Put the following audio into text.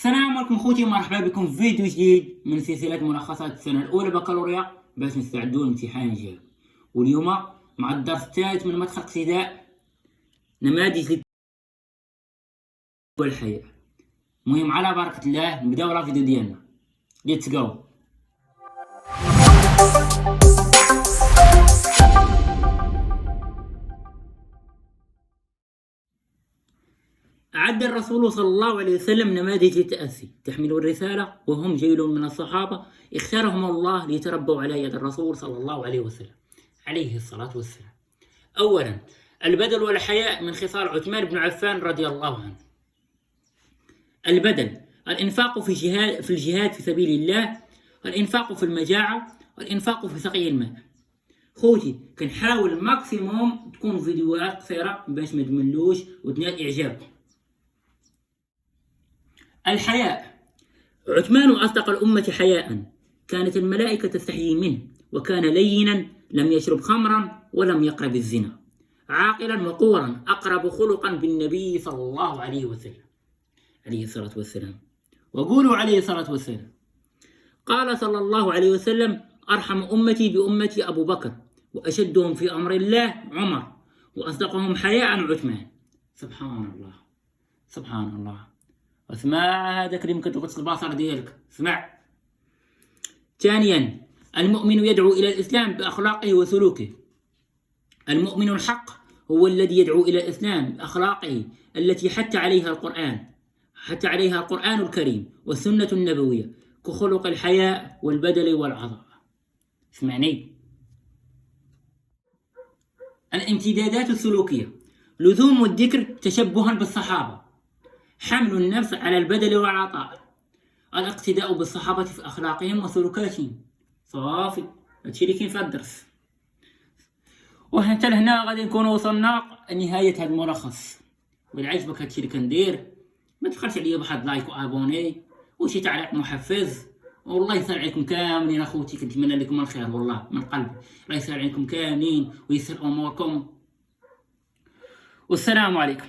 السلام عليكم خوتي، مرحبا بكم في فيديو جديد من سلسلة ملخصات السنة الأولى بكالوريا باش نستعدوا للامتحان الجاي. واليوم مع الدرس الثالث من مدخل اقتداء نماذج والحياة. المهم على بركة الله نبداو الفيديو ديالنا. ليتس جو. أعد الرسول صلى الله عليه وسلم نماذج التأسي تحمل الرسالة، وهم جيل من الصحابة اختارهم الله ليتربوا على يد الرسول صلى الله عليه وسلم عليه الصلاة والسلام. أولا، البذل والحياء من خصال عثمان بن عفان رضي الله عنه. البذل: الإنفاق في الجهاد في سبيل الله، الإنفاق في المجاعة، والإنفاق في سقي الماء. خوتي كنحاول ماكسيموم تكون فيديوهات قصيرة باش ما تملوش وتنال إعجابكم. الحياء: عثمان أصدق الأمة حياء، كانت الملائكة تستحيي منه، وكان لينا لم يشرب خمرا ولم يقرب الزنا، عاقلا وقورا، أقرب خلقا بالنبي صلى الله عليه وسلم عليه الصلاة والسلام. وقولوا عليه الصلاة والسلام. قال صلى الله عليه وسلم: أرحم أمتي بأمتي أبو بكر، وأشدهم في أمر الله عمر، وأصدقهم حياء عثمان. سبحان الله سبحان الله. اسمع هذاك اللي ممكن تغطس البصر ديالك، اسمع. ثانيا، المؤمن يدعو إلى الإسلام بأخلاقه وسلوكه. المؤمن الحق هو الذي يدعو إلى الإسلام بأخلاقه التي حتى عليها القرآن الكريم والسنة النبوية، كخلق الحياء والبذل والعطاء. اسمعني. الامتدادات السلوكية: لزوم الذكر تشبها بالصحابة، حمل النفس على البذل والعطاء، الاقتداء بالصحابة في أخلاقهم وسلوكاتهم. صافي، هادشي اللي كاين في الدرس. وحتى لهنا غادي نكونوا وصلنا لنهاية هذا الملخص. وإلا عجبك هادشي اللي كندير ما تبخلش عليا بواحد لايك وابوني وشي تعليق محفز. والله يسهل عليكم كاملين اخوتي، كنتمنى لكم الخير والله من قلبي. الله يسهل عليكم كاملين ويسر اموركم، والسلام عليكم.